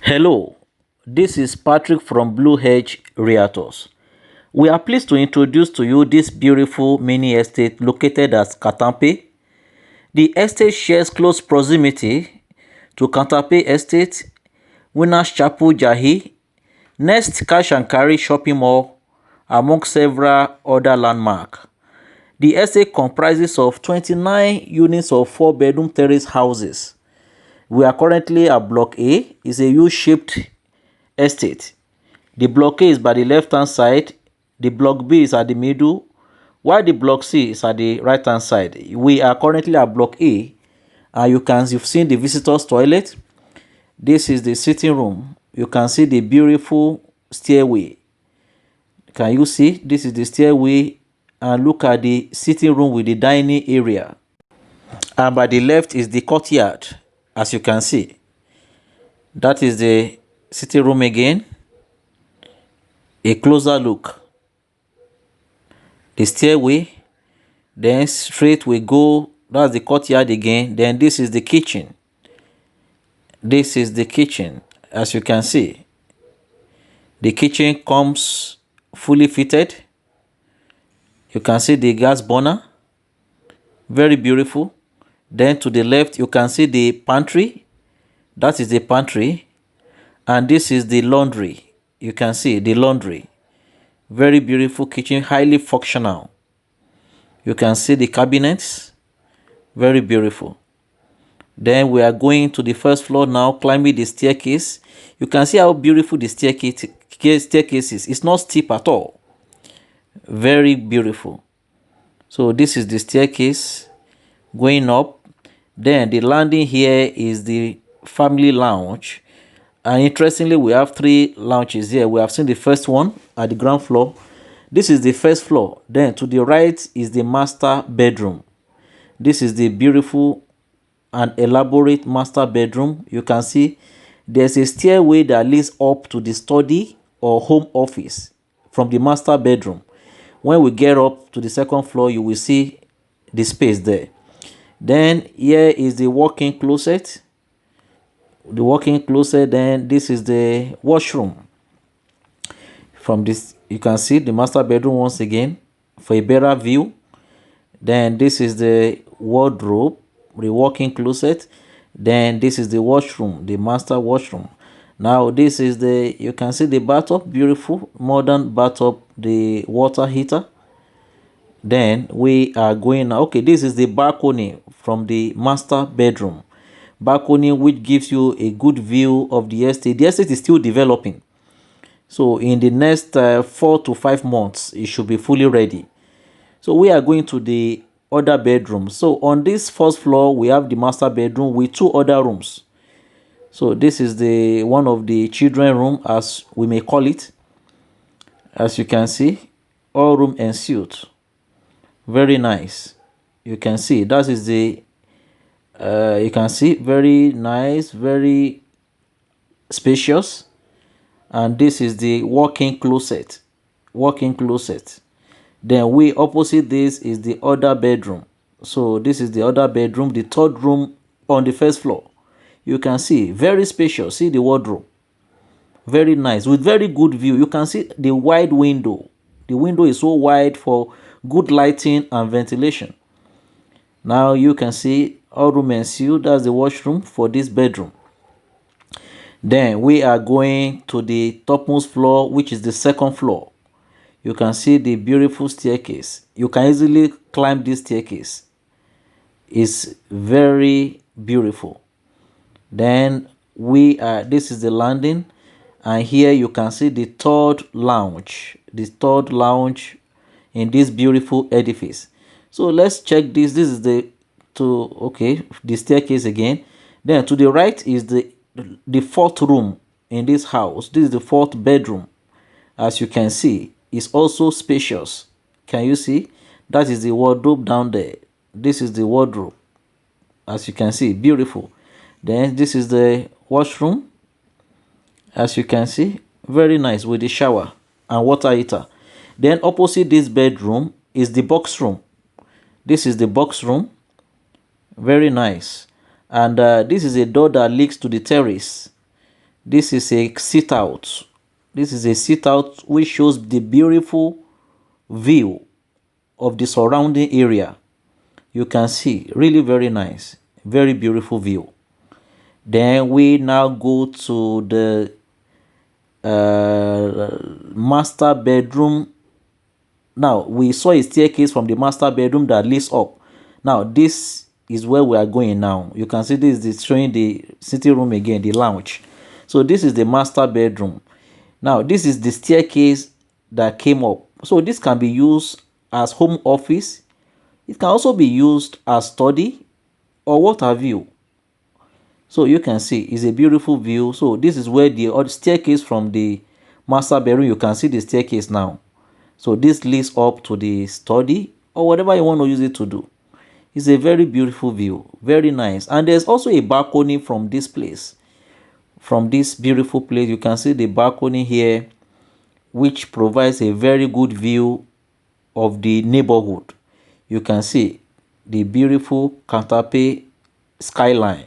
Hello, this is Patrick from Blue Hedge Realtors. We are pleased to introduce to you this beautiful mini estate located at Katampe. The estate shares close proximity to Katampe Estate, Winners Chapel Jahi, Next Cash and Carry Shopping Mall, among several other landmarks. The estate comprises of 29 units of 4-bedroom terrace houses. We are currently at Block A. It's a U-shaped estate. The Block A is by the left-hand side. The Block B is at the middle, while the Block C is at the right-hand side. We are currently at Block A, and you've seen the visitors' toilet. This is the sitting room. You can see the beautiful stairway. Can you see? This is the stairway, and look at the sitting room with the dining area. And by the left is the courtyard, as you can see. That is the sitting room again. A closer look. The stairway, then straight we go. That's the courtyard again. Then this is the kitchen. This is the kitchen, as you can see. The kitchen comes fully fitted. You can see the gas burner. Very beautiful. Then to the left, you can see the pantry. That is the pantry. And this is the laundry. You can see the laundry. Very beautiful kitchen, highly functional. You can see the cabinets. Very beautiful. Then we are going to the first floor now, climbing the staircase. You can see how beautiful the staircase is. It's not steep at all. Very beautiful. So this is the staircase going up. Then the landing here is the family lounge. And interestingly, we have 3 lounges here. We have seen the first one at the ground floor. This is the first floor. Then to the right is the master bedroom. This is the beautiful and elaborate master bedroom. You can see there's a stairway that leads up to the study or home office from the master bedroom. When we get up to the second floor, you will see the space there. Then here is the walk-in closet. The walk-in closet. Then this is the washroom. From this, you can see the master bedroom once again for a better view. Then this is the wardrobe, the walk-in closet. Then this is the washroom, the master washroom. Now this is you can see the bathtub, beautiful modern bathtub, the water heater. Then we are going now. Okay, this is the balcony from the master bedroom. Balcony which gives you a good view of the estate. The estate is still developing. So in the next 4 to 5 months, it should be fully ready. So we are going to the other bedroom. So on this first floor, we have the master bedroom with 2 other rooms. So this is the one of the children room, as we may call it. As you can see, all room ensuite. Very nice. You can see that is the you can see very nice, very spacious. And this is the walk-in closet. Walk-in closet. Then we opposite this is the other bedroom. So this is the other bedroom, the third room on the first floor. You can see very spacious. See the wardrobe. Very nice with very good view. You can see the wide window. The window is so wide for good lighting and ventilation. Now you can see all room ensuite. That's the washroom for this bedroom. Then we are going to the topmost floor, which is the second floor. You can see the beautiful staircase. You can easily climb this staircase. It's very beautiful. Then this is the landing, and here you can see the third lounge. The third lounge in this beautiful edifice. So let's check this. This is the staircase again. Then to the right is the fourth room in this house. This is the fourth bedroom. As you can see, it's also spacious. Can you see? That is the wardrobe down there. This is the wardrobe. As you can see, beautiful. Then this is the washroom. As you can see, very nice with the shower and water heater. Then opposite this bedroom is the box room. This is the box room. Very nice. And this is a door that leads to the terrace. This is a sit out. This is a sit out which shows the beautiful view of the surrounding area. You can see, really very nice, very beautiful view. Then we now go to the master bedroom. Now we saw a staircase from the master bedroom that leads up. Now this is where we are going now. You can see this is showing the sitting room again, the lounge. So this is the master bedroom. Now this is the staircase that came up. So this can be used as home office. It can also be used as study or what have you. So you can see it's a beautiful view. So this is where the staircase from the master bedroom, you can see the staircase now. So this leads up to the study or whatever you want to use it to do. It's a very beautiful view, very nice. And there's also a balcony from this place. From this beautiful place, you can see the balcony here, which provides a very good view of the neighborhood. You can see the beautiful Kantape skyline.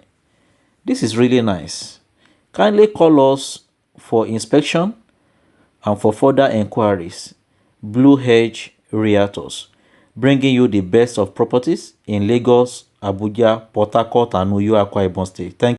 This is really nice. Kindly call us for inspection and for further enquiries. Blue Hedge Realtors, bringing you the best of properties in Lagos, Abuja, Port Harcourt, and Uyo Akwa Ibom State. Thank you.